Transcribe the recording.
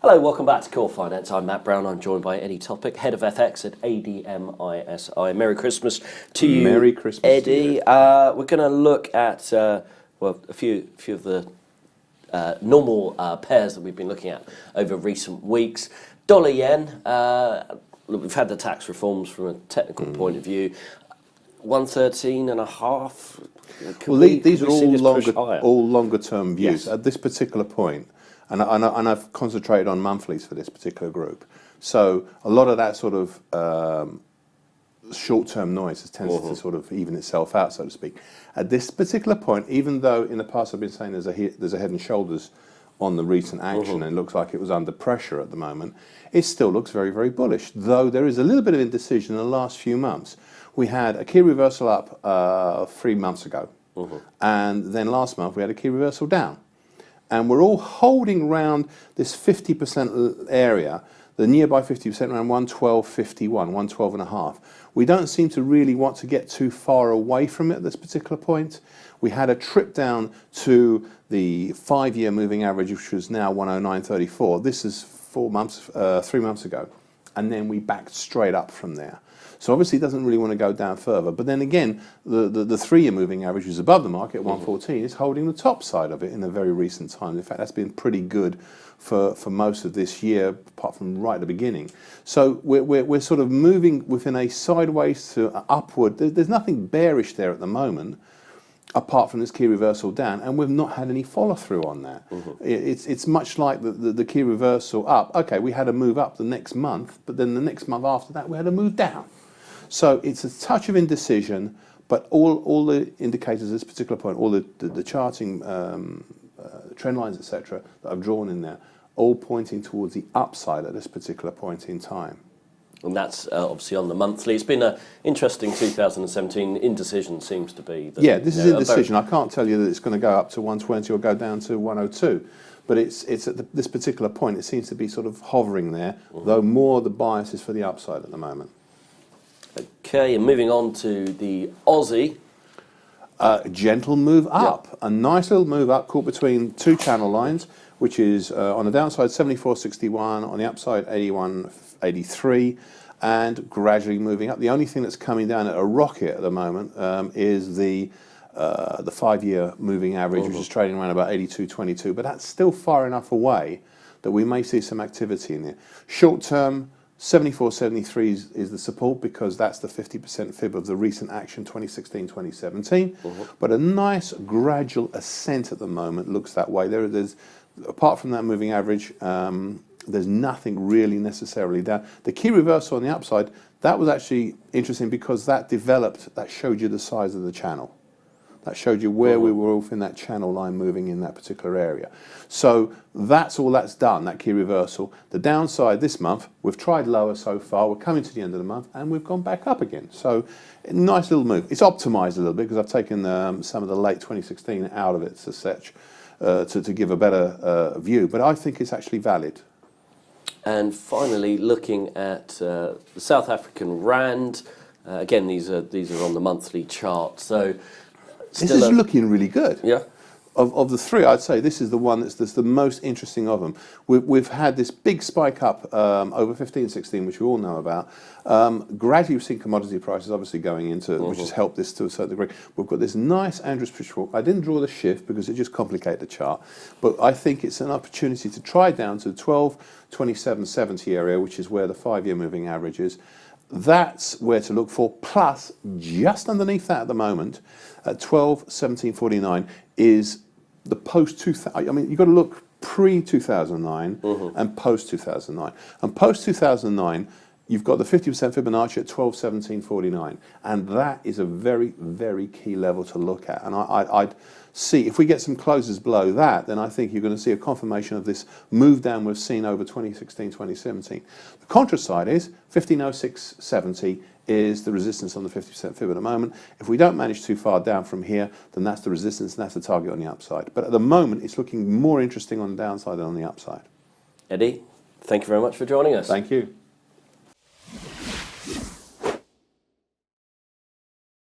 Hello, welcome back to Core Finance. I'm Matt Brown. I'm joined by Eddie Tofpik, Head of FX at ADMISI. Merry Christmas to you, Merry Christmas, Eddie. to you. We're going to look at well, a few of the normal pairs that we've been looking at over recent weeks. Dollar yen. Look, we've had the tax reforms from a technical point of view. 113.5. Well, these are all longer term views. Yes. At this particular point. And I've concentrated on monthlies for this particular group. So a lot of that sort of short-term noise tends to sort of even itself out, so to speak. At this particular point, even though in the past I've been saying there's a head and shoulders on the recent action and it looks like it was under pressure at the moment, it still looks very, very bullish, though there is a little bit of indecision in the last few months. We had a key reversal up 3 months ago, and then last month we had a key reversal down. And we're all holding around this 50% area, the nearby 50% around 112.51, 112.5. We don't seem to really want to get too far away from it at this particular point. We had a trip down to the 5-year moving average, which was now 109.34. This is 3 months ago. And then we backed straight up from there. So obviously it doesn't really want to go down further. But then again, the 3-year moving average is above the market at 114, is holding the top side of it in a very recent time. In fact, that's been pretty good for most of this year, apart from right at the beginning. So we're sort of moving within a sideways to upward. There's nothing bearish there at the moment, apart from this key reversal down, and we've not had any follow-through on that. It's much like the key reversal up. Okay, we had a move up the next month, but then the next month after that we had a move down. So it's a touch of indecision, but all the indicators at this particular point, all the charting trend lines, etc., that I've drawn in there, all pointing towards the upside at this particular point in time. And that's obviously on the monthly. It's been an interesting 2017. Indecision seems to be. Yeah, this is indecision. I can't tell you that it's going to go up to 120 or go down to 102. But it's at this particular point, it seems to be sort of hovering there, though more the bias is for the upside at the moment. Okay, and moving on to the Aussie. Gentle move up. A nice little move up caught between two channel lines, which is on the downside 74.61, on the upside 81.83, and gradually moving up. The only thing that's coming down at a rocket at the moment is the 5-year moving average, which is trading around about 82.22, but that's still far enough away that we may see some activity in there. Short term, 74.73 is the support, because that's the 50% fib of the recent action 2016-2017. But a nice gradual ascent at the moment looks that way. There's apart from that moving average, there's nothing really necessarily down. The key reversal on the upside, that was actually interesting because that showed you the size of the channel. That showed you where we were within that channel line moving in that particular area. So that's all that's done, that key reversal. The downside this month, we've tried lower so far, we're coming to the end of the month, and we've gone back up again. So nice little move. It's optimized a little bit because I've taken some of the late 2016 out of it as such to give a better view. But I think it's actually valid. And finally, looking at the South African rand. Again, these are on the monthly chart. So this is looking really good. Yeah. Of the three, I'd say this is the one that's the most interesting of them. We've had this big spike up over 15-16, which we all know about. Gradually, we've seen commodity prices obviously going into, which has helped this to a certain degree. We've got this nice Andrews pitchfork. I didn't draw the shift because it just complicated the chart, but I think it's an opportunity to try down to the 12.2770 area, which is where the 5-year moving average is. That's where to look for. Plus, just underneath that at the moment, at 12.1749 is the post-2000. I mean, you've got to look pre-2009 and post-2009. And post-2009, you've got the 50% Fibonacci at 12.1749, and that is a very, very key level to look at. And I'd see, if we get some closes below that, then I think you're going to see a confirmation of this move down we've seen over 2016, 2017. The contra side is 15.0670 is the resistance on the 50% fib at the moment. If we don't manage too far down from here, then that's the resistance and that's the target on the upside. But at the moment, it's looking more interesting on the downside than on the upside. Eddie, thank you very much for joining us. Thank you.